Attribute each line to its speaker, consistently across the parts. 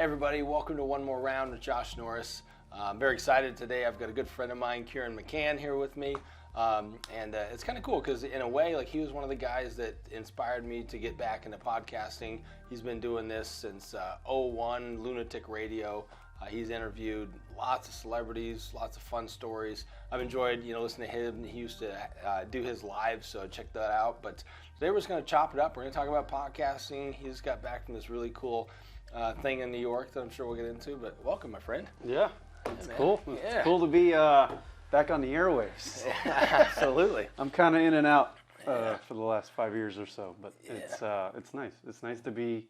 Speaker 1: everybody, welcome to one more round with Josh Norris. I'm very excited today. I've got a good friend of mine, Kieran McCann, here with me. It's kind of cool because in a way, like, he was one of the guys that inspired me to get back into podcasting. He's been doing this since '01, Lunatic Radio. He's interviewed lots of celebrities, lots of fun stories. I've enjoyed, listening to him. He used to do his live, so check that out. But today we're just going to chop it up. We're going to talk about podcasting. He just got back from this really cool thing in New York that I'm sure we'll get into. But welcome, my friend.
Speaker 2: Yeah, it's cool. It's cool to be back on the airwaves.
Speaker 1: Absolutely.
Speaker 2: I'm kind of in and out for the last 5 years or so, but it's nice. It's nice to be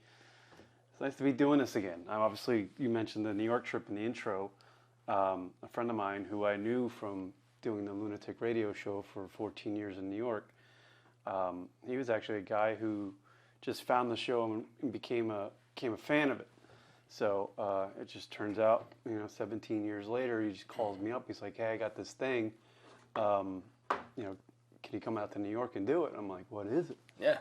Speaker 2: doing this again. Obviously, you mentioned the New York trip in the intro. A friend of mine who I knew from doing the Lunatic Radio show for 14 years in New York, he was actually a guy who just found the show and became a fan of it. So it just turns out, 17 years later, he just calls me up. He's like, "Hey, I got this thing. Can you come out to New York and do it?" I'm like, "What is it?"
Speaker 1: Yeah.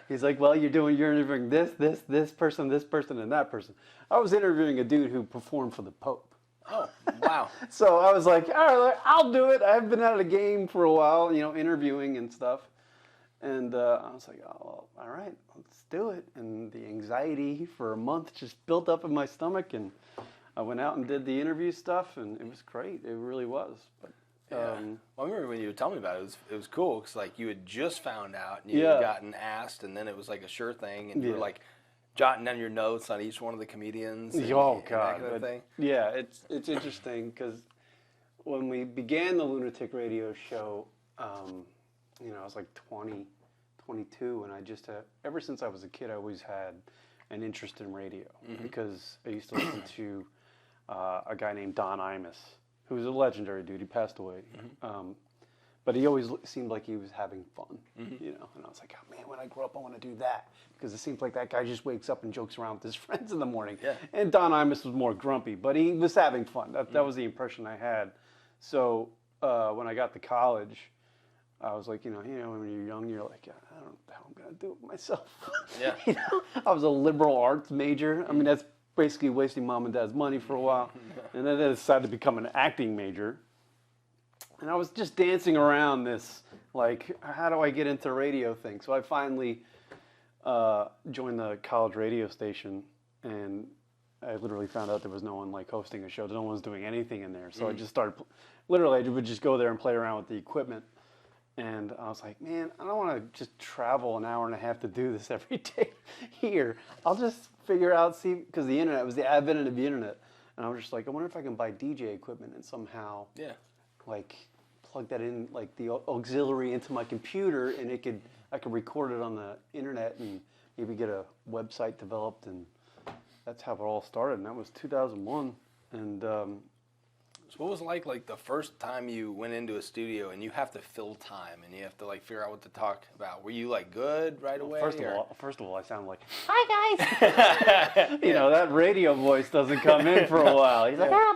Speaker 2: He's like, "Well, you're interviewing this person, and that person." I was interviewing a dude who performed for the Pope.
Speaker 1: Oh, wow.
Speaker 2: So I was like, "All right, I'll do it." I've been out of the game for a while, interviewing and stuff. And I was like, "Oh, well, all right, let's do it." And the anxiety for a month just built up in my stomach, and I went out and did the interview stuff, and it was great. It really was. But
Speaker 1: well, I remember when you would tell me about it. It was cool because, like, you had just found out and you had gotten asked, and then it was like a sure thing, and you were like jotting down your notes on each one of the comedians. And,
Speaker 2: God!
Speaker 1: And that kind of thing.
Speaker 2: Yeah, it's interesting because when we began the Lunatic Radio show, I was like 20, 22, and I just ever since I was a kid, I always had an interest in radio because I used to listen to a guy named Don Imus, who was a legendary dude. He passed away. But he always seemed like he was having fun, and I was like, "Oh man, when I grow up, I want to do that," because it seems like that guy just wakes up and jokes around with his friends in the morning. Yeah. And Don Imus was more grumpy, but he was having fun. That was the impression I had. So when I got to college, I was like, when you're young, you're like, "I don't know how I'm gonna do it myself."
Speaker 1: Yeah.
Speaker 2: I was a liberal arts major. I mean, that's basically wasting mom and dad's money for a while, and then I decided to become an acting major. And I was just dancing around this, like, how do I get into radio thing? So I finally joined the college radio station, and I literally found out there was no one, like, hosting a show. No one was doing anything in there. So I just started, literally, I would just go there and play around with the equipment. And I was like, man, I don't want to just travel an hour and a half to do this every day here. I'll just figure out, because the internet was the advent of the internet. And I was just like, I wonder if I can buy DJ equipment and somehow... like plug that in, like the auxiliary into my computer, and I could record it on the internet and maybe get a website developed, and that's how it all started. And that was 2001. And
Speaker 1: so what was it like the first time you went into a studio and you have to fill time and you have to, like, figure out what to talk about? Were you, like, good right away?
Speaker 2: First of all, I sound like, "Hi guys." That radio voice doesn't come in for a while. He's like, "Oh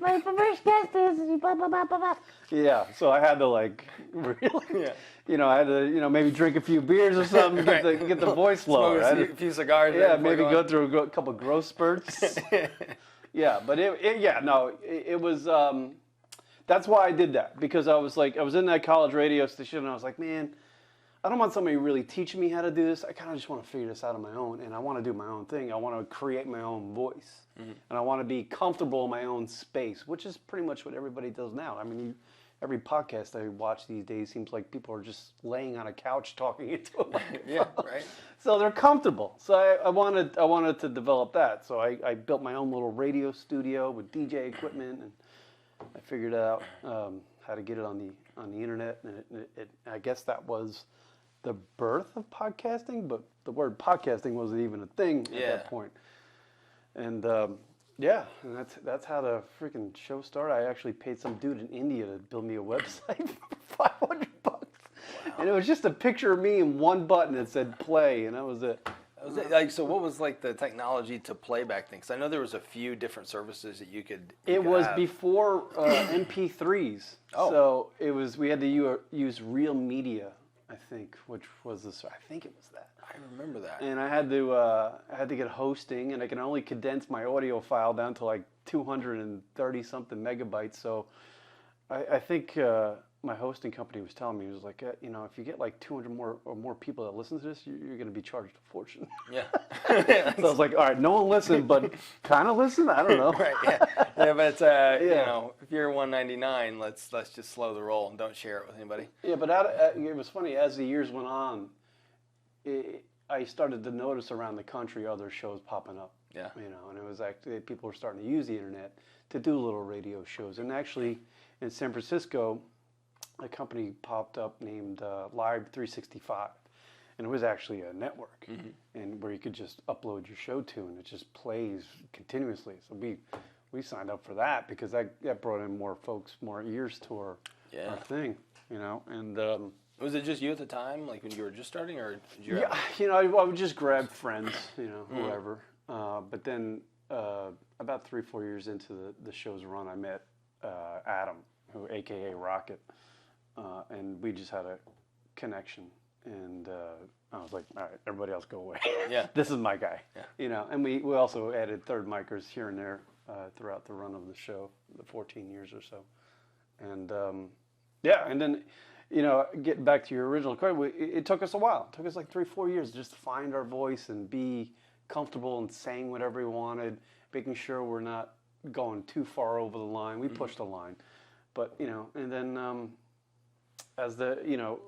Speaker 2: my first guest is blah blah blah blah blah." Yeah, so I had to, like, really, I had to, maybe drink a few beers or something, get the voice lower.
Speaker 1: Smoke a few cigars.
Speaker 2: Yeah, maybe go through a couple growth spurts. Yeah, but it was, that's why I did that, because I was in that college radio station, and I was like, man, I don't want somebody really teaching me how to do this. I kind of just want to figure this out on my own, and I want to do my own thing. I want to create my own voice, and I want to be comfortable in my own space, which is pretty much what everybody does now. I mean, every podcast I watch these days seems like people are just laying on a couch talking into a microphone.
Speaker 1: Yeah, right.
Speaker 2: So they're comfortable. So I wanted to develop that. So I built my own little radio studio with DJ equipment, and I figured out how to get it on the internet. And I guess that was the birth of podcasting, but the word podcasting wasn't even a thing at that point. And and that's how the freaking show started. I actually paid some dude in India to build me a website for $500. Wow. And it was just a picture of me and one button that said play, and that was it.
Speaker 1: Like, so what was, like, the technology to play back then? Because I know there was a few different services that you could
Speaker 2: It was
Speaker 1: have.
Speaker 2: Before MP3s.
Speaker 1: Oh.
Speaker 2: So we had to use Real Media, I think, which was this. I think it was that.
Speaker 1: I remember that.
Speaker 2: And I had to get hosting, and I can only condense my audio file down to like 230 something megabytes. So I think my hosting company was telling me, he was like, you know, if you get like 200 more people that listen to this, you're going to be charged a fortune.
Speaker 1: Yeah.
Speaker 2: So I was like, all right, no one listened, but kind of listen. I don't know.
Speaker 1: Right. Yeah. Yeah, but it's, you know, if you're 199, let's just slow the roll and don't share it with anybody.
Speaker 2: Yeah, but it was funny as the years went on. I started to notice around the country other shows popping up.
Speaker 1: Yeah.
Speaker 2: You know, and it was actually people were starting to use the internet to do little radio shows. And actually, in San Francisco, a company popped up named Live 365, and it was actually a network, and where you could just upload your show to, and it just plays continuously. So we signed up for that because that brought in more folks, more ears to our thing, you know. And
Speaker 1: was it just you at the time, like when you were just starting, or did you?
Speaker 2: Yeah, you know, I would just grab friends, you know, whoever. But then about 3-4 years into the show's run, I met Adam, who AKA Rocket. And we just had a connection, and I was like, all right, everybody else go away.
Speaker 1: Yeah.
Speaker 2: This is my guy.
Speaker 1: Yeah.
Speaker 2: You know, and we also added third micers here and there throughout the run of the show, the 14 years or so. And and then, you know, getting back to your original question, it took us a while. It took us like 3-4 years just to find our voice and be comfortable and saying whatever we wanted, making sure we're not going too far over the line. We pushed the line. But, you know, and then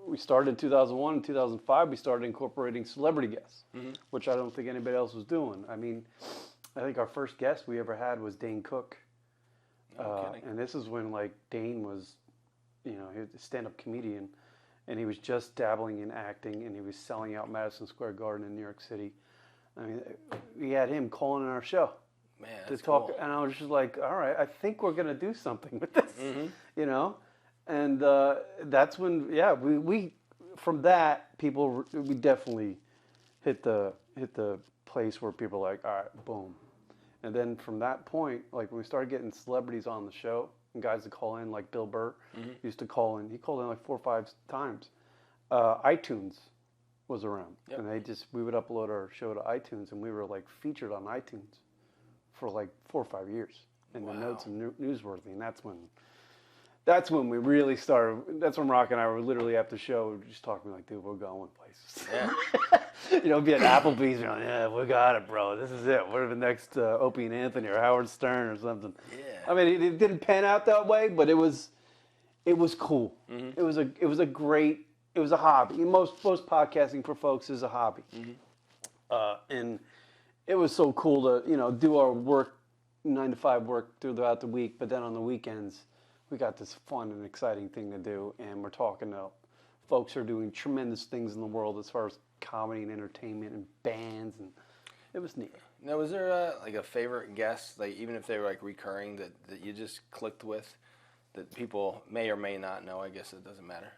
Speaker 2: we started in 2001 and 2005, we started incorporating celebrity guests, which I don't think anybody else was doing. I mean, I think our first guest we ever had was Dane Cook. And this is when, like, Dane was, you know, he was a stand-up comedian, and he was just dabbling in acting, and he was selling out Madison Square Garden in New York City. I mean, we had him calling in our show.
Speaker 1: Man,
Speaker 2: to
Speaker 1: that's
Speaker 2: talk,
Speaker 1: cool.
Speaker 2: and I was just like, all right, I think we're going to do something with this, you know? And that's when, we from that, we definitely hit the place where people are like, all right, boom. And then from that point, like when we started getting celebrities on the show, and guys that call in, like Bill Burr used to call in. He called in like 4 or 5 times. iTunes was around, and we would upload our show to iTunes, and we were like featured on iTunes for like 4 or 5 years in the notes and newsworthy, and that's when we really started. That's when Rock and I were literally after the show just talking like, dude, we're going places.
Speaker 1: Yeah.
Speaker 2: You know, be at Applebee's, going, yeah, we got it, bro. This is it. We're the next Opie and Anthony or Howard Stern or something.
Speaker 1: Yeah.
Speaker 2: I mean, it didn't pan out that way, but it was cool. It was a hobby. Most podcasting for folks is a hobby, and it was so cool to, you know, do our work, 9-to-5 work throughout the week, but then on the weekends, we got this fun and exciting thing to do, and we're talking to folks who are doing tremendous things in the world as far as comedy and entertainment and bands, and it was neat.
Speaker 1: Now, was there a favorite guest, like even if they were like recurring, that you just clicked with, that people may or may not know? I guess it doesn't matter.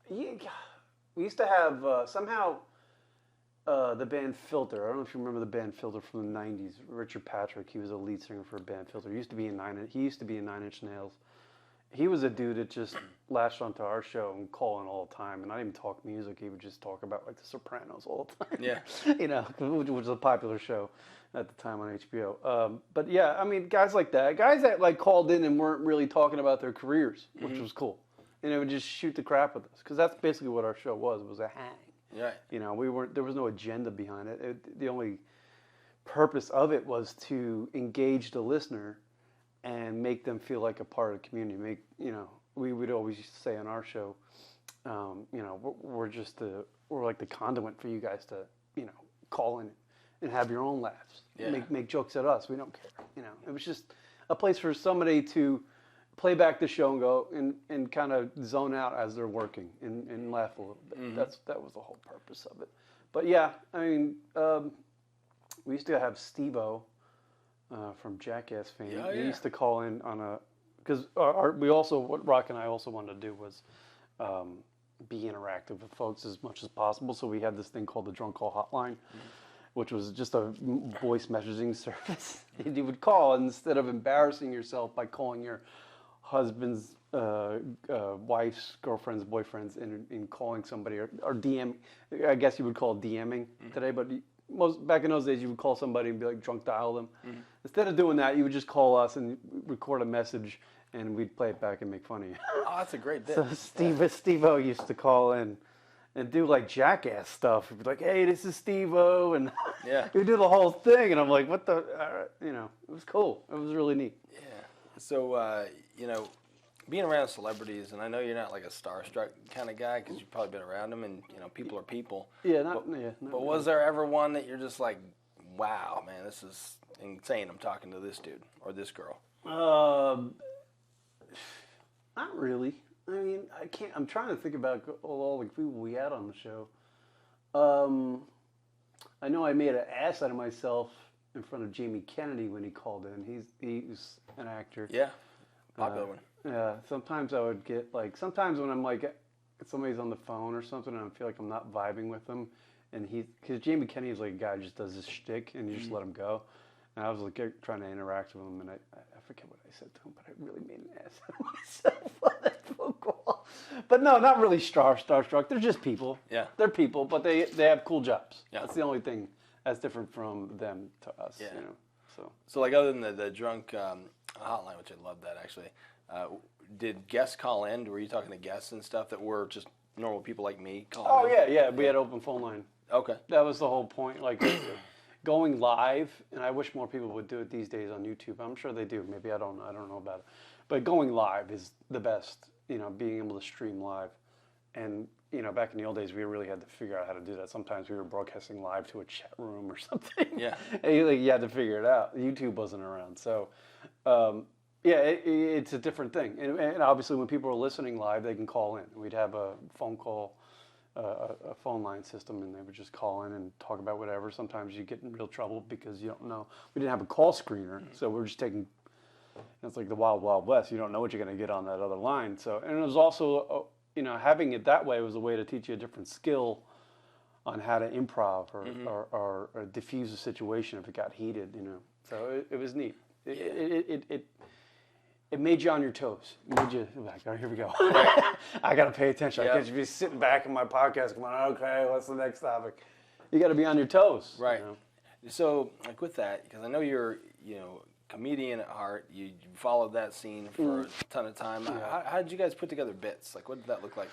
Speaker 2: Yeah, we used to have somehow the band Filter. I don't know if you remember the band Filter from the '90s. Richard Patrick, he was a lead singer for a band Filter. He used to be in Nine Inch Nails. He was a dude that just latched onto our show and called in all the time, and not even talk music. He would just talk about like The Sopranos all the time.
Speaker 1: Yeah,
Speaker 2: you know, which was a popular show at the time on HBO. But yeah, I mean, guys like that, guys that like called in and weren't really talking about their careers, which was cool, and they would just shoot the crap with us, because that's basically what our show was. It was a hang.
Speaker 1: right.
Speaker 2: You know, there was no agenda behind it. The only purpose of it was to engage the listener and make them feel like a part of the community. We would always say on our show, you know, we're like the conduit for you guys to, you know, call in and have your own laughs.
Speaker 1: Yeah.
Speaker 2: Make jokes at us. We don't care. You know, it was just a place for somebody to play back the show and go and kind of zone out as they're working and laugh a little bit. That was the whole purpose of it. But yeah, I mean, we used to have Steve-O from Jackass fame.
Speaker 1: Yeah,
Speaker 2: He
Speaker 1: yeah.
Speaker 2: used to call in on because what Rock and I also wanted to do was be interactive with folks as much as possible. So we had this thing called the Drunk Call Hotline, which was just a voice messaging service. You would call, and instead of embarrassing yourself by calling your husbands, wives, girlfriends, boyfriends in calling somebody or DM. I guess you would call it DMing today, but back in those days, you would call somebody and be like drunk dial them. Instead of doing that, you would just call us and record a message, and we'd play it back and make fun of you.
Speaker 1: Oh, that's a great bit.
Speaker 2: So Steve-O used to call in and do like jackass stuff. He'd be like, "Hey, this is Steve-O," and he'd do the whole thing, and I'm like, "What the?" It was cool. It was really neat.
Speaker 1: Yeah. So being around celebrities, and I know you're not like a starstruck kind of guy because you've probably been around them, and people are people.
Speaker 2: Yeah,
Speaker 1: but was there ever one that you're just like, wow, man, this is insane. I'm talking to this dude or this girl.
Speaker 2: Not really. I mean, I can't. I'm trying to think about all the people we had on the show. I know I made an ass out of myself in front of Jamie Kennedy when he called in. He's an actor.
Speaker 1: Yeah, popular one.
Speaker 2: Yeah. Sometimes I would get sometimes when I'm like, somebody's on the phone or something, and I feel like I'm not vibing with them, and because Jamie Kennedy is like a guy who just does his shtick, and you just let him go. And I was like trying to interact with him, and I forget what I said to him, but I really made an ass out of myself on that phone call. But no, not really starstruck. They're just people. Yeah. They're people, but they have cool jobs. Yeah. That's the only thing that's different from them to us. Yeah.
Speaker 1: So like other than the drunk hotline, which I love that actually, did guests call in? Were you talking to guests and stuff that were just normal people like me calling in?
Speaker 2: Yeah. We had open phone line.
Speaker 1: Okay.
Speaker 2: That was the whole point. Like going live, and I wish more people would do it these days on YouTube. I'm sure they do. Maybe I don't know about it. But going live is the best, being able to stream live. And, back in the old days, we really had to figure out how to do that. Sometimes we were broadcasting live to a chat room or something. Yeah. And you had to figure it out. YouTube wasn't around. So, it's a different thing. And obviously when people are listening live, they can call in. We'd have a phone call, a phone line system, and they would just call in and talk about whatever. Sometimes you get in real trouble because you don't know. We didn't have a call screener, so we're just taking. It's like the wild, wild west. You don't know what you're going to get on that other line. So, and it was also, having it that way was a way to teach you a different skill on how to improv or diffuse a situation if it got heated. So it was neat. It made you on your toes. It made you like, all right, here we go. I got to pay attention. I can't just be sitting back in my podcast going, okay, what's the next topic? You got to be on your toes.
Speaker 1: Right. So, like with that, because I know you're, comedian at heart. You followed that scene for a ton of time. Yeah. How did you guys put together bits? Like, what did that look like?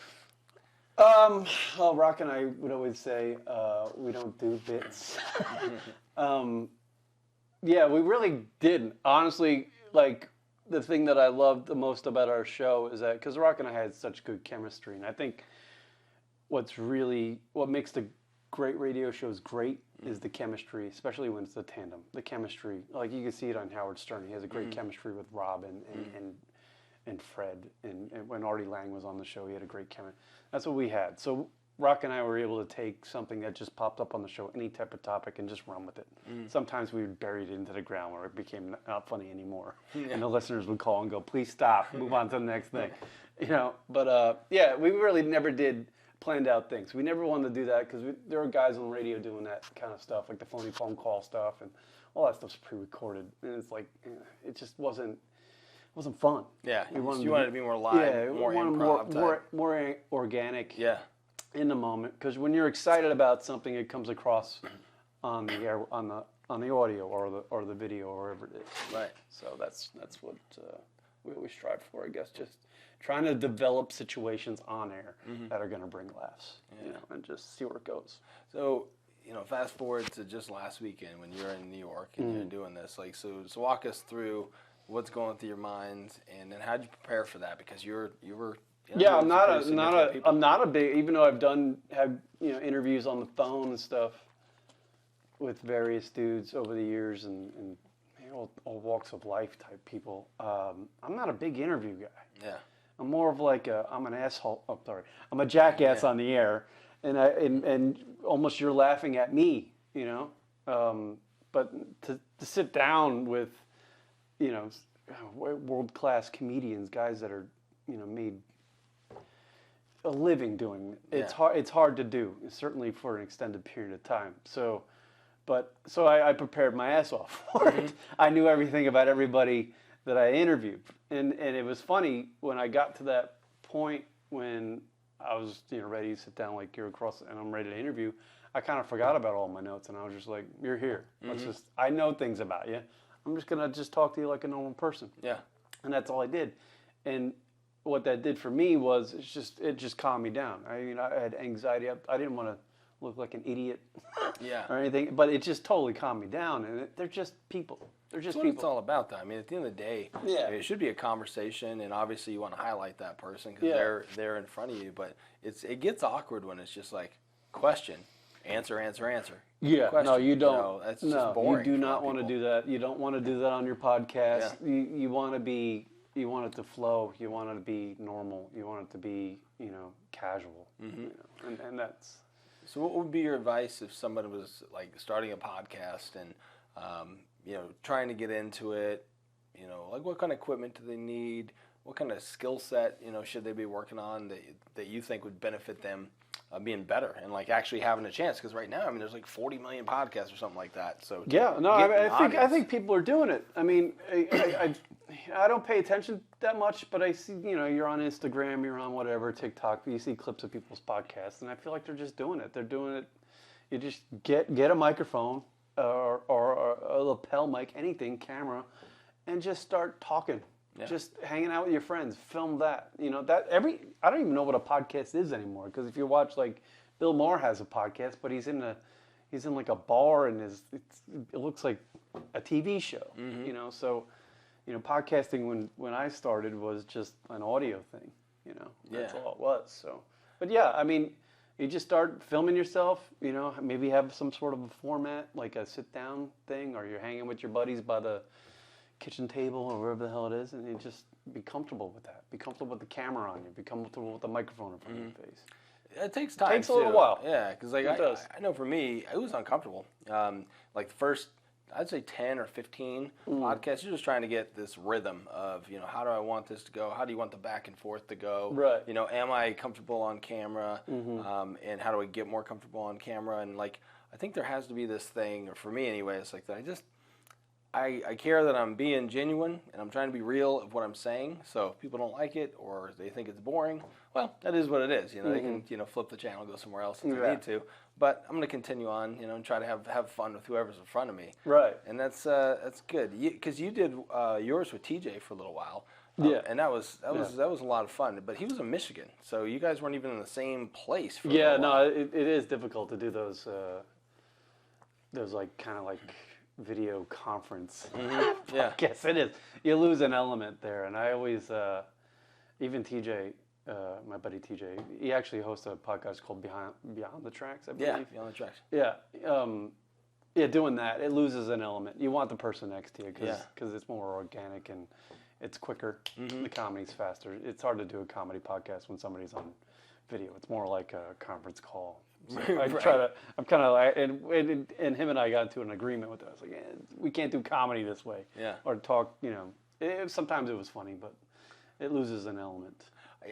Speaker 2: Well, Rock and I would always say we don't do bits. Yeah, we really didn't. Honestly, like, the thing that I loved the most about our show is that, because Rock and I had such good chemistry, and I think what makes the great radio shows great is the chemistry, especially when it's the tandem. The chemistry, like you can see it on Howard Stern. He has a great chemistry with Rob and Fred, and when Artie Lang was on the show, he had a great chemistry. That's what we had. So Rock and I were able to take something that just popped up on the show, any type of topic, and just run with it. Sometimes we would bury it into the ground where it became not funny anymore. And the listeners would call and go, please stop, move on to the next thing. But we really never did planned out things. We never wanted to do that because there were guys on the radio doing that kind of stuff, like the phone call stuff, and all that stuff's pre-recorded. And it's like, it just wasn't fun.
Speaker 1: Yeah, you wanted to be more live, more improv,
Speaker 2: more organic. Yeah. In the moment, because when you're excited about something, it comes across on the air, on the audio or the video or wherever it is. Right. So that's what we always strive for, I guess. Just trying to develop situations on air that are going to bring laughs, and just see where it goes.
Speaker 1: So, fast forward to just last weekend when you're in New York and you're doing this. Like, so walk us through what's going through your mind, and then how'd you prepare for that? Because you were.
Speaker 2: I'm not a big, even though I've had interviews on the phone and stuff with various dudes over the years and all walks of life type people. I'm not a big interview guy. Yeah. I'm more of like I'm an asshole. Oh, sorry. I'm a jackass on the air, and almost you're laughing at me, But to sit down with, world-class comedians, guys that are, made a living doing it. It's hard to do, certainly for an extended period of time. So I prepared my ass off for it. I knew everything about everybody that I interviewed. And it was funny when I got to that point when I was, ready to sit down like you're across and I'm ready to interview, I kind of forgot about all my notes and I was just like, you're here. I know things about you. I'm just going to just talk to you like a normal person.
Speaker 1: Yeah.
Speaker 2: And that's all I did. And what that did for me was it just calmed me down. I had anxiety. I didn't want to look like an idiot or anything, but it just totally calmed me down. And they're just people. They're just people.
Speaker 1: It's all about that. I mean, at the end of the day, it should be a conversation, and obviously you want to highlight that person because they're in front of you. But it gets awkward when it's just like question, answer.
Speaker 2: Yeah,
Speaker 1: question.
Speaker 2: No, you don't.
Speaker 1: That's just boring.
Speaker 2: You do not want to do that. You don't want to do that on your podcast.
Speaker 1: Yeah.
Speaker 2: You want it to flow. You want it to be normal. You want it to be casual. And that's.
Speaker 1: So what would be your advice if somebody was like starting a podcast and trying to get into it? Like what kind of equipment do they need? What kind of skill set should they be working on that you think would benefit them being better and like actually having a chance? Because right now, I mean, there's like 40 million podcasts or something like that. So
Speaker 2: I think people are doing it. I mean, I don't pay attention that much, but I see you're on Instagram, you're on whatever TikTok, you see clips of people's podcasts, and I feel like they're just doing it. They're doing it. You just get a microphone or a lapel mic, anything, camera, and just start talking. Yeah. Just hanging out with your friends, film that. I don't even know what a podcast is anymore because if you watch like Bill Burr has a podcast, but he's in like a bar and it looks like a TV show. So podcasting when I started was just an audio thing. That's all it was. So, but yeah, I mean, you just start filming yourself. Maybe have some sort of a format like a sit down thing, or you're hanging with your buddies by the kitchen table or wherever the hell it is, and you just be comfortable with that. Be comfortable with the camera on you. Be comfortable with the microphone in front of your face.
Speaker 1: It takes time.
Speaker 2: It takes a little while.
Speaker 1: Yeah, because like I know for me, it was uncomfortable. Like the first, I'd say 10 or 15 podcasts, you're just trying to get this rhythm of how do I want this to go? How do you want the back and forth to go?
Speaker 2: Right.
Speaker 1: Am I comfortable on camera? And how do I get more comfortable on camera? And like I think there has to be this thing, or for me anyway, it's like that. I care that I'm being genuine and I'm trying to be real of what I'm saying. So if people don't like it or they think it's boring, well, that is what it is. They can flip the channel, go somewhere else if they need to. But I'm going to continue on, and try to have fun with whoever's in front of me.
Speaker 2: Right.
Speaker 1: And that's good because you did yours with TJ for a little while. And that was a lot of fun. But he was in Michigan, so you guys weren't even in the same place for a little while.
Speaker 2: It is difficult to do those like kind of like video conference.
Speaker 1: Yeah.
Speaker 2: Yes, it is. You lose an element there, and I always, even TJ, my buddy TJ, he actually hosts a podcast called Beyond the Tracks, I believe.
Speaker 1: Yeah, Beyond the Tracks.
Speaker 2: Yeah, doing that, it loses an element. You want the person next to you because it's more organic and it's quicker. The comedy's faster. It's hard to do a comedy podcast when somebody's on video. It's more like a conference call. So I'm kind of like, and him and I got into an agreement with that. I was like, we can't do comedy this way.
Speaker 1: Yeah.
Speaker 2: Or talk, sometimes it was funny, but it loses an element.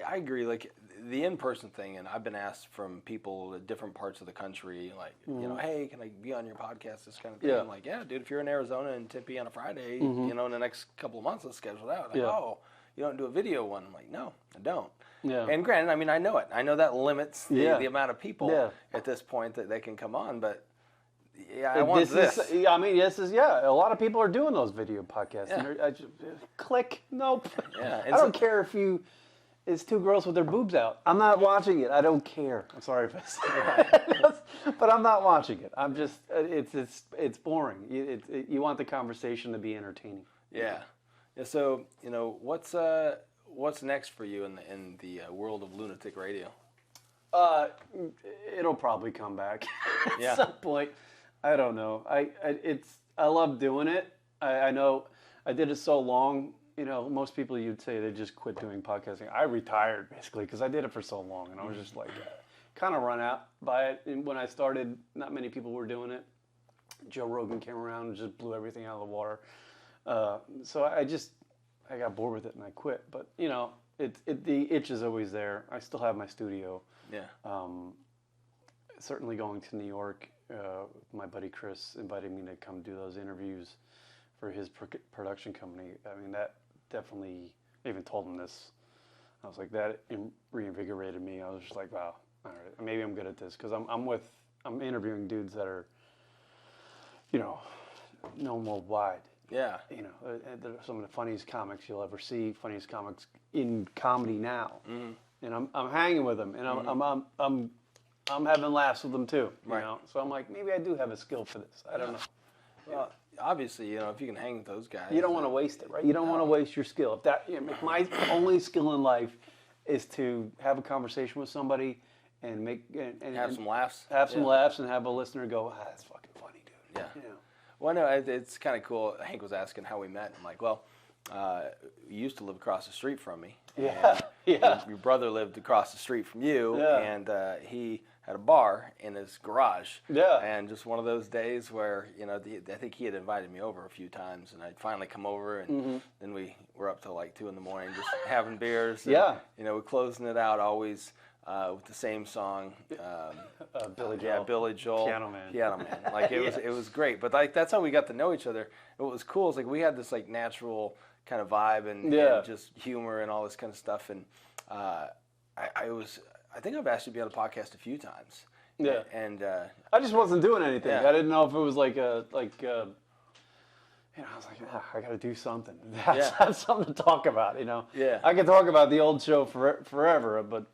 Speaker 1: I agree. Like the in-person thing, and I've been asked from people at different parts of the country, like, hey, can I be on your podcast, this kind of thing.
Speaker 2: Yeah.
Speaker 1: I'm like, yeah, dude, if you're in Arizona and Tempe on a Friday, in the next couple of months, let's schedule it out. Like, oh, you don't do a video one? I'm like, no, I don't.
Speaker 2: Yeah.
Speaker 1: And granted, I mean, I know it. I know that limits the amount of people at this point that they can come on, but I want this.
Speaker 2: A lot of people are doing those video podcasts.
Speaker 1: Yeah.
Speaker 2: And click, nope.
Speaker 1: Yeah.
Speaker 2: I don't care if it's two girls with their boobs out. I'm not watching it. I don't care. I'm sorry if I said that. But I'm not watching it. I'm just, it's boring. You want the conversation to be entertaining.
Speaker 1: Yeah. So, what's next for you in the world of Lunatic Radio?
Speaker 2: It'll probably come back at some point. I don't know. I love doing it. I know I did it so long. Most people you'd say they just quit doing podcasting. I retired basically because I did it for so long, and I was just like kind of run out by it. And when I started, not many people were doing it. Joe Rogan came around and just blew everything out of the water. So I got bored with it and I quit. But the itch is always there. I still have my studio.
Speaker 1: Yeah.
Speaker 2: Certainly going to New York. My buddy Chris invited me to come do those interviews for his production company. I mean, that definitely, I even told him this. I was like, that reinvigorated me. I was just like, wow, all right, maybe I'm good at this. Because I'm interviewing dudes that are, known worldwide.
Speaker 1: Yeah.
Speaker 2: They're some of the funniest comics you'll ever see, funniest comics in comedy now. Mm-hmm. And I'm hanging with them, and I'm having laughs with them too.
Speaker 1: Right.
Speaker 2: So I'm like, maybe I do have a skill for this. I don't know.
Speaker 1: Well, obviously, if you can hang with those guys,
Speaker 2: you don't want to waste it, right? You don't want to waste your skill. If my only skill in life is to have a conversation with somebody and
Speaker 1: have some laughs,
Speaker 2: laughs, and have a listener go, that's fucking funny, dude.
Speaker 1: Yeah. Well, no, it's kind of cool. Hank was asking how we met. I'm like, well, you used to live across the street from me.
Speaker 2: Yeah.
Speaker 1: Your brother lived across the street from you,
Speaker 2: yeah.
Speaker 1: and he had a bar in his garage.
Speaker 2: Yeah.
Speaker 1: And just one of those days where, I think he had invited me over a few times, and I'd finally come over, and then we were up till like 2 in the morning just having beers. And, we're closing it out always with the same song.
Speaker 2: Billy Joel.
Speaker 1: Yeah, Billy Joel.
Speaker 2: Piano Man.
Speaker 1: Like it was great. But like that's how we got to know each other. What was cool is like we had this like natural kind of vibe and just humor and all this kind of stuff. And I think I've asked you to be on the podcast a few times.
Speaker 2: Yeah.
Speaker 1: And
Speaker 2: I just wasn't doing anything.
Speaker 1: Yeah.
Speaker 2: I didn't know if it was like I was like, I got to do something. Have something to talk about,
Speaker 1: Yeah.
Speaker 2: I could talk about the old show forever, but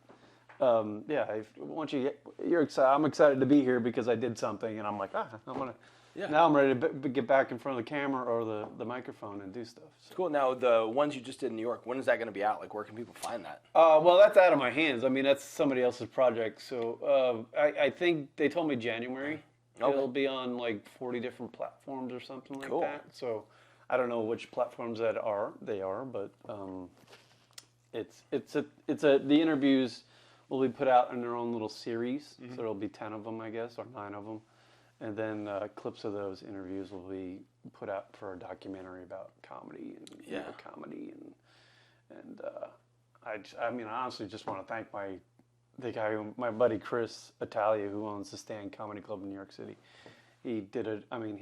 Speaker 2: once you're excited, I'm excited to be here because I did something, and I'm like, now I'm ready to get back in front of the camera or the microphone and do stuff. So.
Speaker 1: Cool. Now, the ones you just did in New York, when is that going to be out? Like, where can people find that?
Speaker 2: Well, that's out of my hands. I mean, that's somebody else's project. So I think they told me January. Okay. It'll be on like 40 different platforms or something like that. So I don't know which platforms they are, but the interviews will be put out in their own little series. So there'll be 10 of them, I guess, or 9 of them. And then clips of those interviews will be put out for a documentary about comedy and comedy and I honestly just want to thank my buddy Chris Italia, who owns the Stand Comedy Club in New York City. He did it. I mean,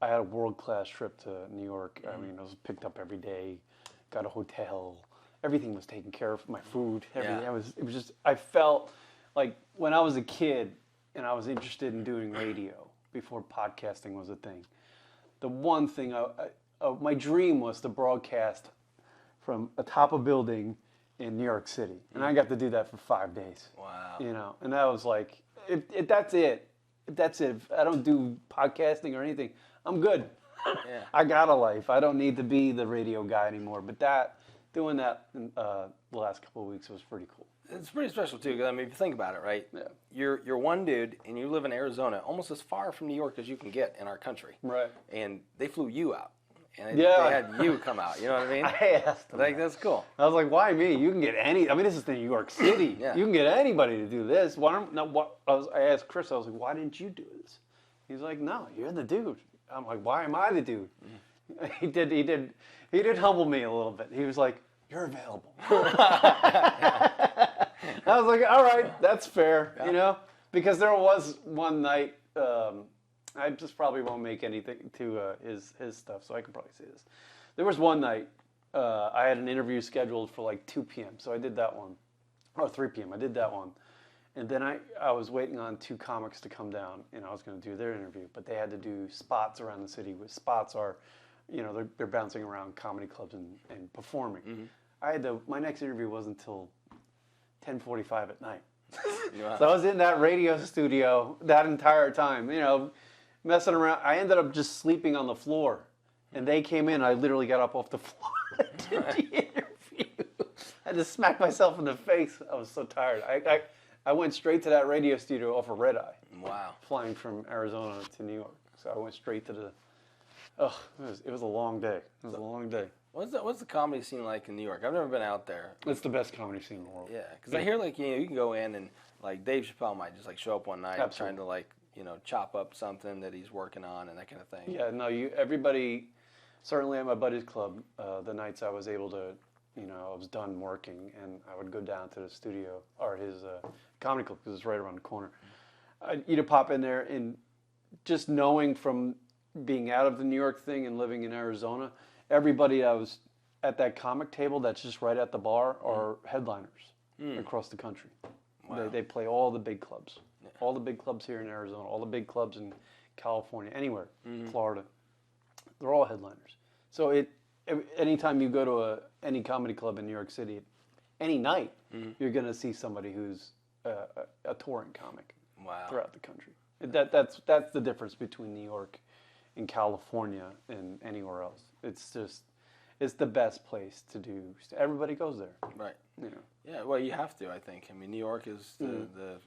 Speaker 2: I had a world-class trip to New York. I mean, I was picked up every day, got a hotel. Everything was taken care of. My food, everything. It was just. I felt like when I was a kid and I was interested in doing radio before podcasting was a thing. The one thing my dream was to broadcast from atop a building in New York City, and I got to do that for 5 days.
Speaker 1: Wow.
Speaker 2: And that was like, if that's it. If that's it. If I don't do podcasting or anything, I'm good.
Speaker 1: Yeah.
Speaker 2: I got a life. I don't need to be the radio guy anymore. But doing that the last couple of weeks was pretty cool.
Speaker 1: It's pretty special too, because I mean, if you think about it, right?
Speaker 2: Yeah.
Speaker 1: You're one dude, and you live in Arizona, almost as far from New York as you can get in our country.
Speaker 2: Right.
Speaker 1: And they flew you out, and they had you come out. You know what I mean?
Speaker 2: I asked them.
Speaker 1: Like that's cool.
Speaker 2: I was like, why me? You can get any. I mean, this is New York City.
Speaker 1: Yeah.
Speaker 2: You can get anybody to do this. I asked Chris. I was like, why didn't you do this? He's like, no, you're the dude. I'm like, why am I the dude? He did humble me a little bit. He was like, you're available. I was like, all right, that's fair, because there was one night, I just probably won't make anything to his stuff, so I can probably say this. There was one night, I had an interview scheduled for like 2 p.m., so I did that one, or 3 p.m., I did that one. And then I was waiting on 2 comics to come down, and I was going to do their interview, but they had to do spots around the city. Spots are, they're bouncing around comedy clubs and performing. Mm-hmm. My next interview wasn't until 10:45 at night.
Speaker 1: Wow.
Speaker 2: So I was in that radio studio that entire time, messing around. I ended up just sleeping on the floor, and they came in. I literally got up off the floor and did the interview. I had to smack myself in the face. I was so tired. I went straight to that radio studio off a red eye.
Speaker 1: Wow.
Speaker 2: Flying from Arizona to New York. So I went straight to it was a long day. It was a long day.
Speaker 1: What's the comedy scene like in New York? I've never been out there.
Speaker 2: It's the best comedy scene in the world.
Speaker 1: Yeah, because I hear you can go in and like Dave Chappelle might just like show up one night trying to like chop up something that he's working on and that kind of thing.
Speaker 2: Yeah, no, everybody, certainly at my buddy's club, the nights I was able to, I was done working and I would go down to the studio or his comedy club because it's right around the corner. I'd pop in there and just knowing from being out of the New York thing and living in Arizona, everybody that was at that comic table that's just right at the bar are headliners across the country. Wow. They play all the big clubs. Yeah. All the big clubs here in Arizona, all the big clubs in California, anywhere, Florida. They're all headliners. So anytime you go to any comedy club in New York City, any night, you're going to see somebody who's a touring comic throughout the country. That's the difference between New York and California and anywhere else. It's the best place to do. Everybody goes there.
Speaker 1: Right.
Speaker 2: You know.
Speaker 1: Yeah. Well, you have to. I think. I mean, New York is the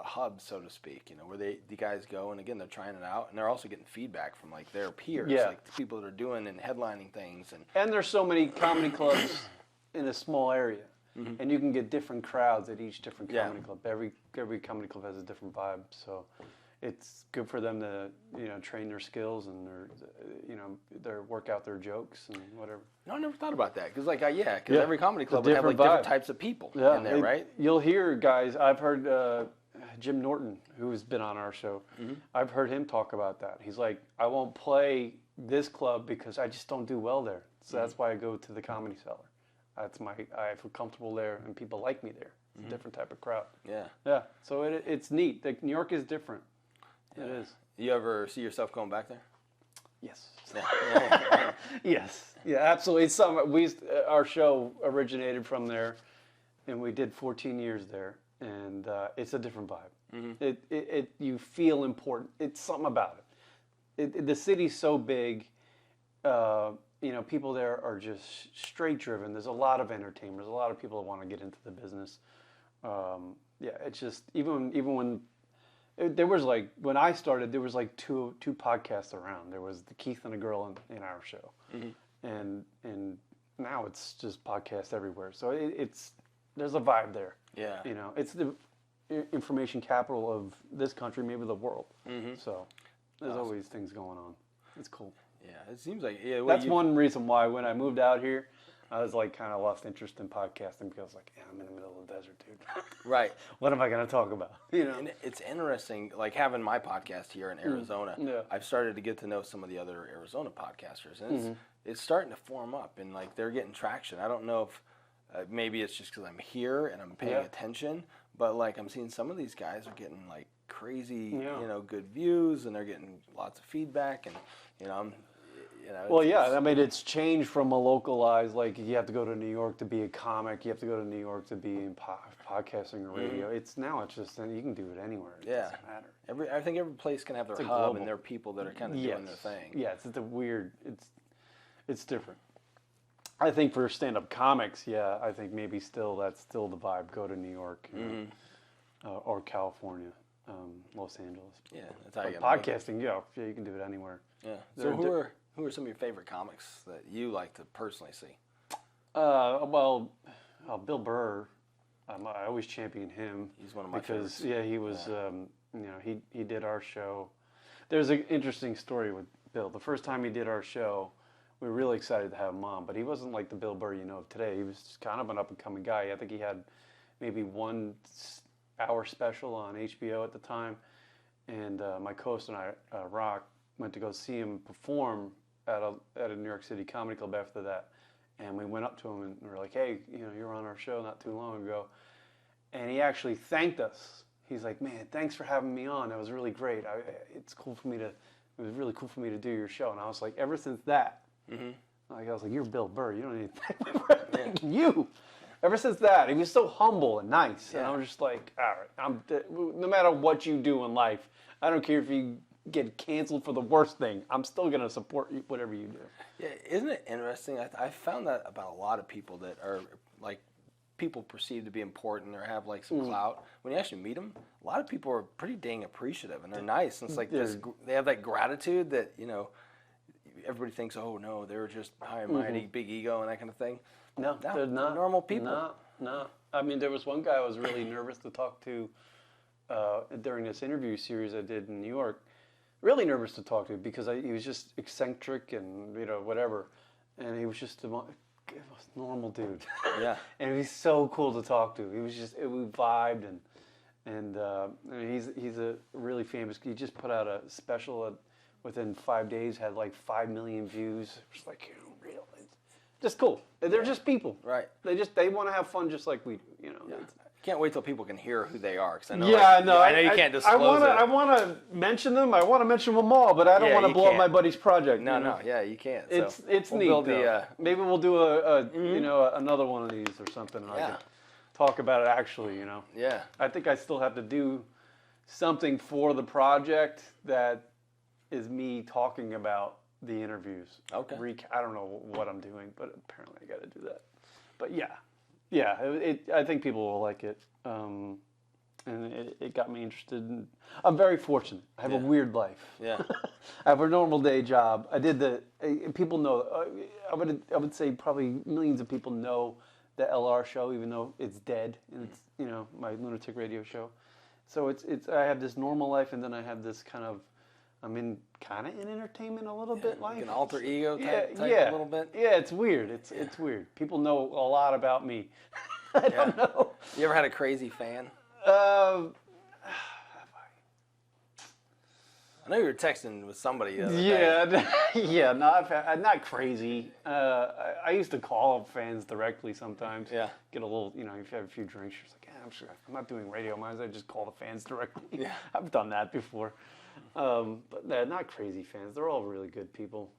Speaker 1: hub, so to speak. You know, where the guys go, and again, they're trying it out, and they're also getting feedback from like their peers, like the people that are doing and headlining things. And
Speaker 2: there's so many comedy clubs in a small area, and you can get different crowds at each different comedy club. Every comedy club has a different vibe, so it's good for them to train their skills and their work out their jokes and whatever.
Speaker 1: No, I never thought about that because every comedy club would have like different types of people in there, right?
Speaker 2: You'll hear guys. I've heard Jim Norton, who's been on our show. I've heard him talk about that. He's like, I won't play this club because I just don't do well there. So that's why I go to the Comedy Cellar. I feel comfortable there and people like me there. It's a different type of crowd. Yeah. Yeah. So it's neat. New York is different. Yeah. It is.
Speaker 1: You ever see yourself going back there?
Speaker 2: Yes. Yes. Yeah, absolutely. Our show originated from there, and we did 14 years there, and it's a different vibe. You feel important. It's something about it. The city's so big. People there are just straight driven. There's a lot of entertainment. There's a lot of people that want to get into the business. It's just even when there was like when I started, there was like two podcasts around. There was the Keith and the Girl in our show, and now it's just podcasts everywhere. So there's a vibe there. Yeah, it's the information capital of this country, maybe the world. So there's always things going on. It's cool.
Speaker 1: Yeah, it seems like
Speaker 2: that's one reason why when I moved out here, I was like kind of lost interest in podcasting because I was like, I'm in the middle of the desert, dude.
Speaker 1: Right.
Speaker 2: What am I going to talk about?
Speaker 1: And it's interesting, like having my podcast here in Arizona. I've started to get to know some of the other Arizona podcasters, and it's starting to form up, and like they're getting traction. I don't know if maybe it's just because I'm here and I'm paying attention, but like I'm seeing some of these guys are getting like crazy, good views, and they're getting lots of feedback, and
Speaker 2: I mean, it's changed from a localized, like you have to go to New York to be a comic, you have to go to New York to be in podcasting or radio. It's just you can do it anywhere. It doesn't matter.
Speaker 1: I think every place can have their hub and their people that are kind of doing their thing.
Speaker 2: Yeah, it's different. I think for stand-up comics, I think maybe that's still the vibe. Go to New York or California, Los Angeles.
Speaker 1: Yeah, that's how you get
Speaker 2: podcasting. You can do it anywhere.
Speaker 1: Yeah. So who are some of your favorite comics that you like to personally see?
Speaker 2: Bill Burr. I always champion him.
Speaker 1: He's one of my favorites.
Speaker 2: Because he was, he did our show. There's an interesting story with Bill. The first time he did our show, we were really excited to have him on, but he wasn't like the Bill Burr you know of today. He was just kind of an up-and-coming guy. I think he had maybe 1 hour special on HBO at the time, and my co-host and I, Rock, went to go see him perform at a New York City comedy club after that, and we went up to him and we were like, hey, you were on our show not too long ago, and he actually thanked us. He's like, man, thanks for having me on. That was really great. It was really cool for me to do your show. And I was like, ever since that, I was like, you're Bill Burr. You don't need to thank me for thanking you. Ever since that, he was so humble and nice, and I was just like, all right, no matter what you do in life, I don't care if you get canceled for the worst thing, I'm still going to support you, whatever you do.
Speaker 1: Yeah, isn't it interesting? I found that about a lot of people that are like people perceive to be important or have like some clout. When you actually meet them, a lot of people are pretty dang appreciative, and they're nice. And it's like they have that gratitude that everybody thinks, oh no, they're just high and mighty, big ego, and that kind of thing.
Speaker 2: No, they're not.
Speaker 1: They're normal people.
Speaker 2: No. I mean, there was one guy I was really nervous to talk to during this interview series I did in New York. Really nervous to talk to because he was just eccentric and whatever, and he was just a normal dude. Yeah, and he was so cool to talk to. He was we vibed and he's a really famous. He just put out a special within 5 days had like 5 million views. It's like, real, just cool. They're just people.
Speaker 1: Right.
Speaker 2: They want to have fun just like we,
Speaker 1: Yeah. Can't wait till people can hear who they are, because I know.
Speaker 2: I
Speaker 1: know you can't disclose it.
Speaker 2: I want to mention them. I want to mention them all, but I don't want to blow up my buddy's project.
Speaker 1: No, you can't.
Speaker 2: It's
Speaker 1: we'll
Speaker 2: neat.
Speaker 1: build
Speaker 2: Maybe we'll do a another one of these or something. And I can talk about it actually.
Speaker 1: Yeah.
Speaker 2: I think I still have to do something for the project that is me talking about the interviews.
Speaker 1: Okay.
Speaker 2: I don't know what I'm doing, but apparently I got to do that. But yeah, I think people will like it, and it got me interested. I'm very fortunate. I have a weird life.
Speaker 1: Yeah.
Speaker 2: I have a normal day job. I did people know. I would say probably millions of people know the LR show, even though it's dead, and it's my Lunatic Radio show. So it's I have this normal life, and then I have this kind of. I'm in entertainment a little bit, like
Speaker 1: an alter ego type a little bit.
Speaker 2: Yeah, it's weird. It's weird. People know a lot about me. I don't know.
Speaker 1: You ever had a crazy fan?
Speaker 2: Have
Speaker 1: I know you were texting with somebody the other day.
Speaker 2: Yeah. No, I'm not crazy. I used to call fans directly sometimes. Yeah. Get a little, if you have a few drinks, you're just like, I'm sure I'm not doing radio. Might as well just call the fans directly.
Speaker 1: Yeah.
Speaker 2: I've done that before. But they're not crazy fans. They're all really good people.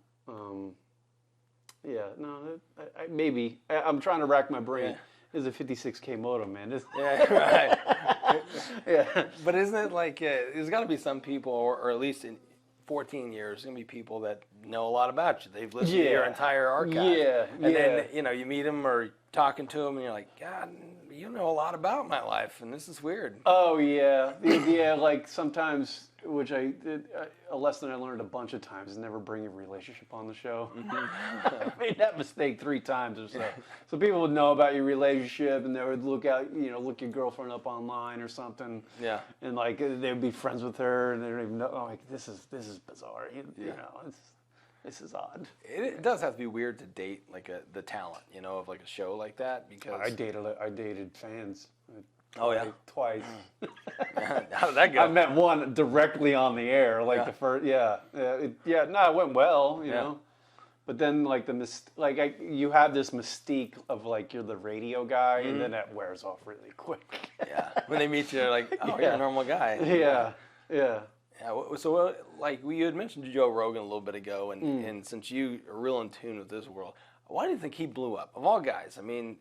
Speaker 2: Maybe. I'm trying to rack my brain.
Speaker 1: Yeah.
Speaker 2: There's a 56K modem, man.
Speaker 1: Yeah, right.
Speaker 2: Yeah.
Speaker 1: But isn't it like, there's got to be some people, or at least in 14 years, there's going to be people that know a lot about you. They've listened to your entire archive.
Speaker 2: Yeah.
Speaker 1: And then, you meet them or talking to them, and you're like, God, you know a lot about my life, and this is weird.
Speaker 2: Oh, yeah. Yeah, like sometimes, which a lesson I learned a bunch of times is never bring a relationship on the show. I made that mistake 3 times or so. So people would know about your relationship, and they would look your girlfriend up online or something.
Speaker 1: Yeah.
Speaker 2: And like they would be friends with her, and they don't even know. Oh, like this is bizarre. This is odd.
Speaker 1: It does have to be weird to date like the talent, of like a show like that, because
Speaker 2: I dated fans.
Speaker 1: Oh yeah,
Speaker 2: twice.
Speaker 1: How did that go?
Speaker 2: I met one directly on the air, like the first. Yeah. No, it went well, you know. But then like you have this mystique of like you're the radio guy, and then that wears off really quick.
Speaker 1: Yeah. When they meet you, they're like, oh, you're a normal guy.
Speaker 2: Yeah.
Speaker 1: Yeah. So, you had mentioned Joe Rogan a little bit ago, and since you are real in tune with this world, why do you think he blew up? Of all guys, I mean,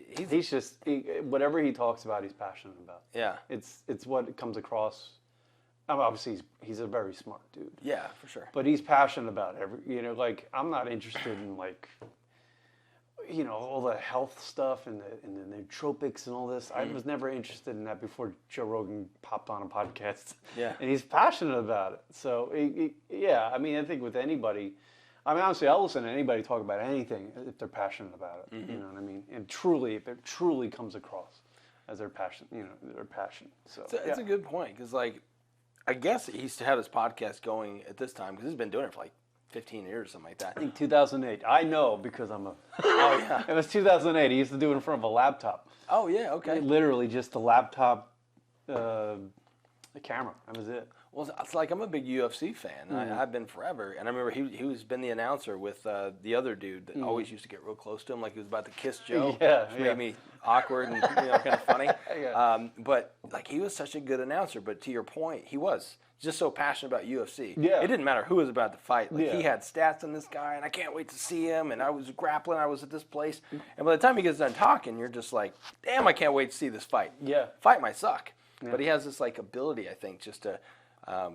Speaker 2: he's just whatever he talks about, he's passionate about.
Speaker 1: Yeah,
Speaker 2: it's what comes across. Obviously, he's a very smart dude.
Speaker 1: Yeah, for sure.
Speaker 2: But he's passionate about I'm not interested in all the health stuff and the nootropics and all this. I was never interested in that before Joe Rogan popped on a podcast.
Speaker 1: Yeah.
Speaker 2: And he's passionate about it. So, I think with anybody, honestly, I'll listen to anybody talk about anything if they're passionate about it. You know what I mean? And truly, if it truly comes across as their passion, their passion. So
Speaker 1: it's a good point, because, I guess he's had his podcast going at this time, because he's been doing it for, 15 years, something like that.
Speaker 2: I think 2008. I know because I'm a...
Speaker 1: Oh, yeah.
Speaker 2: It was 2008. He used to do it in front of a laptop.
Speaker 1: Oh, yeah, okay.
Speaker 2: Literally just a laptop, a camera. That was it.
Speaker 1: Well, it's like I'm a big UFC fan. I've been forever. And I remember he was been the announcer with the other dude that always used to get real close to him, like he was about to kiss Joe. Which made me awkward and kind of funny. But he was such a good announcer. But to your point, he was just so passionate about UFC.
Speaker 2: Yeah.
Speaker 1: It didn't matter who was about to fight. He had stats on this guy, and I can't wait to see him. And I was grappling. I was at this place. And by the time he gets done talking, you're just like, damn, I can't wait to see this fight.
Speaker 2: Yeah.
Speaker 1: Fight might suck. Yeah. But he has this ability, I think, just to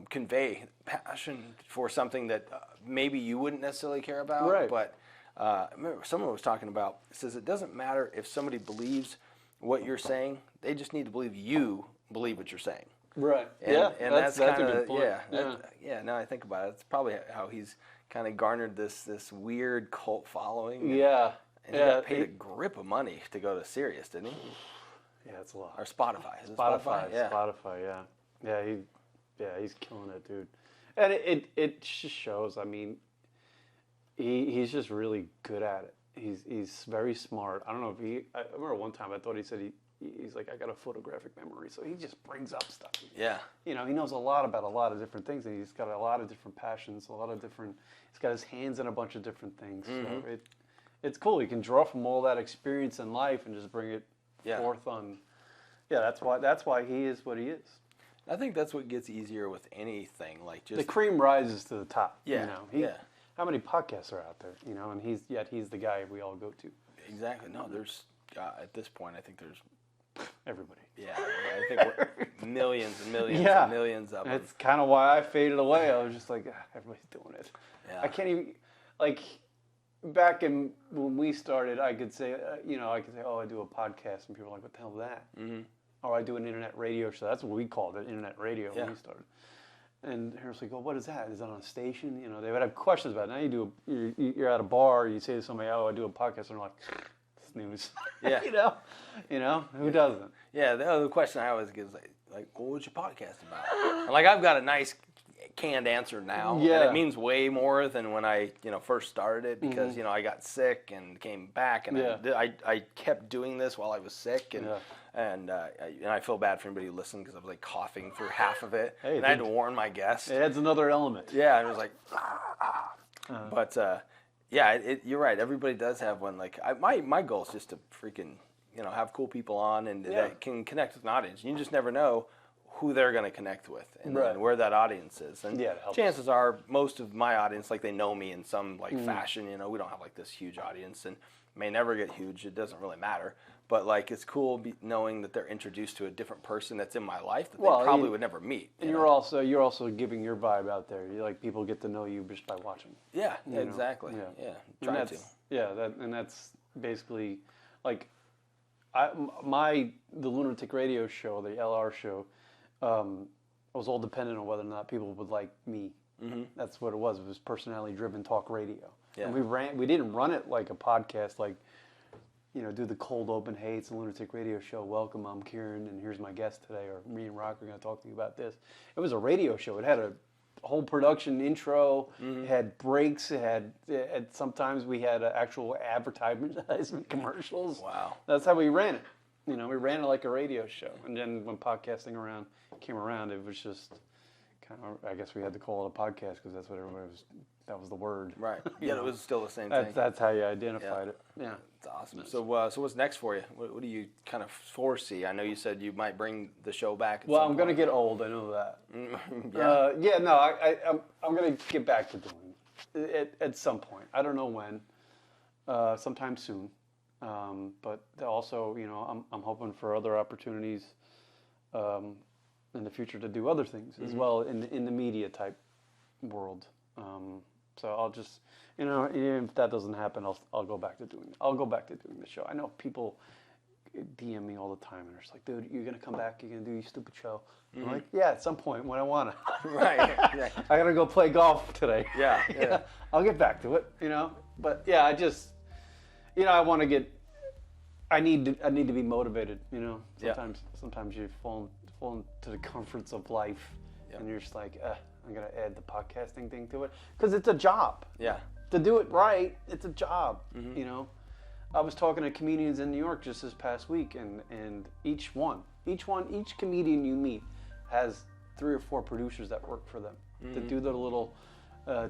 Speaker 1: convey passion for something that maybe you wouldn't necessarily care about.
Speaker 2: Right.
Speaker 1: But I remember someone was talking about, says it doesn't matter if somebody believes what you're saying. They just need to believe you believe what you're saying.
Speaker 2: Right.
Speaker 1: And that's kind
Speaker 2: a good
Speaker 1: of
Speaker 2: point.
Speaker 1: Now I think about it, it's probably how he's kind of garnered this weird cult following.
Speaker 2: Yeah.
Speaker 1: And he got paid a grip of money to go to Sirius, didn't he?
Speaker 2: Yeah, it's a lot.
Speaker 1: Or Spotify. Is it
Speaker 2: Spotify?
Speaker 1: Yeah.
Speaker 2: Spotify. Yeah. He's killing it, dude. And it just shows. I mean, he's just really good at it. He's very smart. I don't know if I remember one time I thought he said he's like, I got a photographic memory, so he just brings up stuff.
Speaker 1: Yeah.
Speaker 2: You know, he knows a lot about a lot of different things, and he's got a lot of different passions, he's got his hands in a bunch of different things. So it's cool. You can draw from all that experience in life and just bring it forth on. Yeah, that's why he is what he is.
Speaker 1: I think that's what gets easier with anything, like just
Speaker 2: the cream rises to the top.
Speaker 1: Yeah,
Speaker 2: you know, how many podcasts are out there? You know, and he's the guy we all go to.
Speaker 1: Exactly. No, there's at this point, I think there's
Speaker 2: everybody.
Speaker 1: Yeah, I think we're millions and millions and millions of them.
Speaker 2: That's kind of why I faded away. I was just like, everybody's doing it.
Speaker 1: Yeah.
Speaker 2: I can't even like. Back when we started, I could say, oh, I do a podcast, and people are like, what the hell is that? Mm-hmm. Or I do an internet radio show. That's what we called it, internet radio, when we started. And Harris like, oh, what is that? Is that on a station? You know, they would have questions about it. Now you're at a bar, you say to somebody, oh, I do a podcast, and they're like, snooze.
Speaker 1: Yeah.
Speaker 2: you know, who doesn't?
Speaker 1: Yeah, the other question I always get is like, what was your podcast about? And like, I've got a nice canned answer now.
Speaker 2: Yeah.
Speaker 1: And it means way more than when I, first started it because, I got sick and came back and I kept doing this while I was sick and I feel bad for anybody who listened because I was like coughing through half of it. And I had to warn my guests.
Speaker 2: It adds another element.
Speaker 1: Yeah, and it was like, But you're right. Everybody does have one. Like my goal is just to freaking, have cool people on and that can connect with an audience. You just never know who they're going to connect with and where that audience is. And chances are most of my audience, like they know me in some fashion, we don't have like this huge audience and may never get huge. It doesn't really matter. But like, it's cool knowing that they're introduced to a different person that's in my life that they probably would never meet.
Speaker 2: And you're also giving your vibe out there. You like people get to know you just by watching.
Speaker 1: Yeah, exactly. Yeah. Try to.
Speaker 2: Yeah, that's basically like the Lunatic Radio show, the LR show. It was all dependent on whether or not people would like me. Mm-hmm. That's what it was. It was personality-driven talk radio. Yeah. And we didn't run it like a podcast, like, do the cold open, hey, it's a Lunatic Radio show. Welcome, I'm Kieran, and here's my guest today, or me and Rock are going to talk to you about this. It was a radio show. It had a whole production intro. Mm-hmm. It had breaks. It had sometimes we had actual advertisement commercials.
Speaker 1: Wow.
Speaker 2: That's how we ran it. We ran it like a radio show. And then when podcasting came around, it was just kind of, I guess we had to call it a podcast because that's what that was the word.
Speaker 1: Right. Yeah, it was still the same thing.
Speaker 2: That's how you identified it. Yeah.
Speaker 1: It's awesome. So what's next for you? What do you kind of foresee? I know you said you might bring the show back.
Speaker 2: Well, I'm going to get old. I know that. I'm going to get back to doing it at some point. I don't know when. Sometime soon. But also, I'm hoping for other opportunities in the future to do other things as well in the media type world. So I'll just, if that doesn't happen, I'll go back to doing it. I'll go back to doing the show. I know people DM me all the time and they're just like, dude, you're gonna come back? You're gonna do your stupid show? I'm like, yeah, at some point when I wanna.
Speaker 1: Right. Yeah.
Speaker 2: I gotta go play golf today.
Speaker 1: Yeah.
Speaker 2: I'll get back to it. But yeah, I just, I want to get. I need to be motivated. Sometimes you fall into the comforts of life, and you're just like, I'm gonna add the podcasting thing to it because it's a job.
Speaker 1: Yeah.
Speaker 2: To do it right, it's a job. Mm-hmm. I was talking to comedians in New York just this past week, and each comedian you meet has 3 or 4 producers that work for them to do their little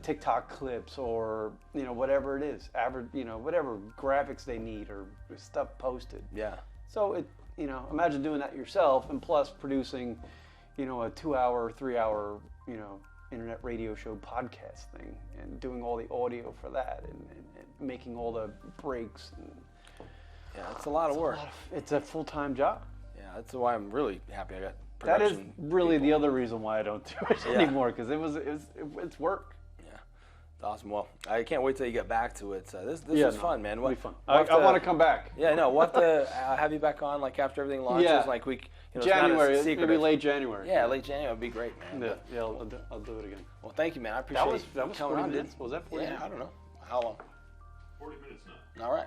Speaker 2: TikTok clips or whatever it is, whatever graphics they need or stuff posted.
Speaker 1: Yeah.
Speaker 2: So imagine doing that yourself and plus producing, a 2-hour, 3-hour, internet radio show podcast thing and doing all the audio for that and making all the breaks.
Speaker 1: Yeah, it's a lot of work.
Speaker 2: It's a full-time job.
Speaker 1: Yeah, that's why I'm really happy I got
Speaker 2: production.
Speaker 1: That
Speaker 2: is really the other reason why I don't do it anymore because it's work.
Speaker 1: It's awesome. Well, I can't wait till you get back to it. This was fun, man.
Speaker 2: It'll be fun. I want to come back.
Speaker 1: Yeah, no, we'll have to have you back on like after everything launches.
Speaker 2: Yeah.
Speaker 1: Like
Speaker 2: January, maybe late January.
Speaker 1: Yeah, late January would be great, man.
Speaker 2: Yeah, I'll do it again.
Speaker 1: Well, thank you, man. I appreciate
Speaker 2: that was 40 minutes. Was that 40 minutes?
Speaker 1: I don't know. How long?
Speaker 3: 40 minutes now.
Speaker 1: All right.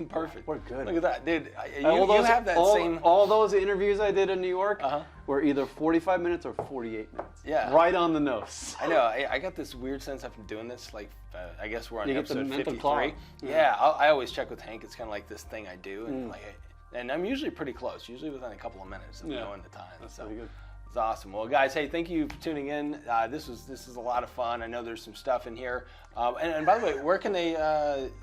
Speaker 1: Perfect.
Speaker 2: We're good.
Speaker 1: Look at that, dude. You have that same.
Speaker 2: All those interviews I did in New York were either 45 minutes or 48 minutes.
Speaker 1: Yeah.
Speaker 2: Right on the nose.
Speaker 1: I know. I got this weird sense after doing this. Like, I guess we're on episode 53.
Speaker 2: clock.
Speaker 1: Yeah. I always check with Hank. It's kind of like this thing I do, and And I'm usually pretty close, usually within a couple of minutes of knowing the time.
Speaker 2: That's
Speaker 1: so
Speaker 2: pretty good.
Speaker 1: it's awesome. Well, guys, hey, thank you for tuning in. This is a lot of fun. I know there's some stuff in here. And by the way, where can they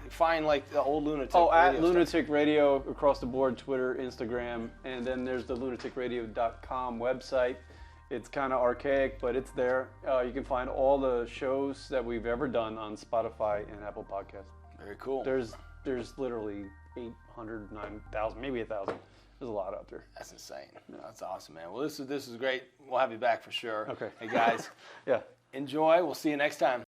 Speaker 1: find like the old Lunatic Radio
Speaker 2: at
Speaker 1: stuff?
Speaker 2: Lunatic Radio across the board, Twitter, Instagram, and then there's the lunaticradio.com website. It's kind of archaic, but it's there. You can find all the shows that we've ever done on Spotify and Apple Podcasts.
Speaker 1: Very cool.
Speaker 2: There's literally 800, 9,000, maybe 1,000. There's a lot out there.
Speaker 1: That's insane. No, that's awesome, man. Well, this is great. We'll have you back for sure.
Speaker 2: Okay.
Speaker 1: Hey, guys.
Speaker 2: Yeah.
Speaker 1: Enjoy. We'll see you next time.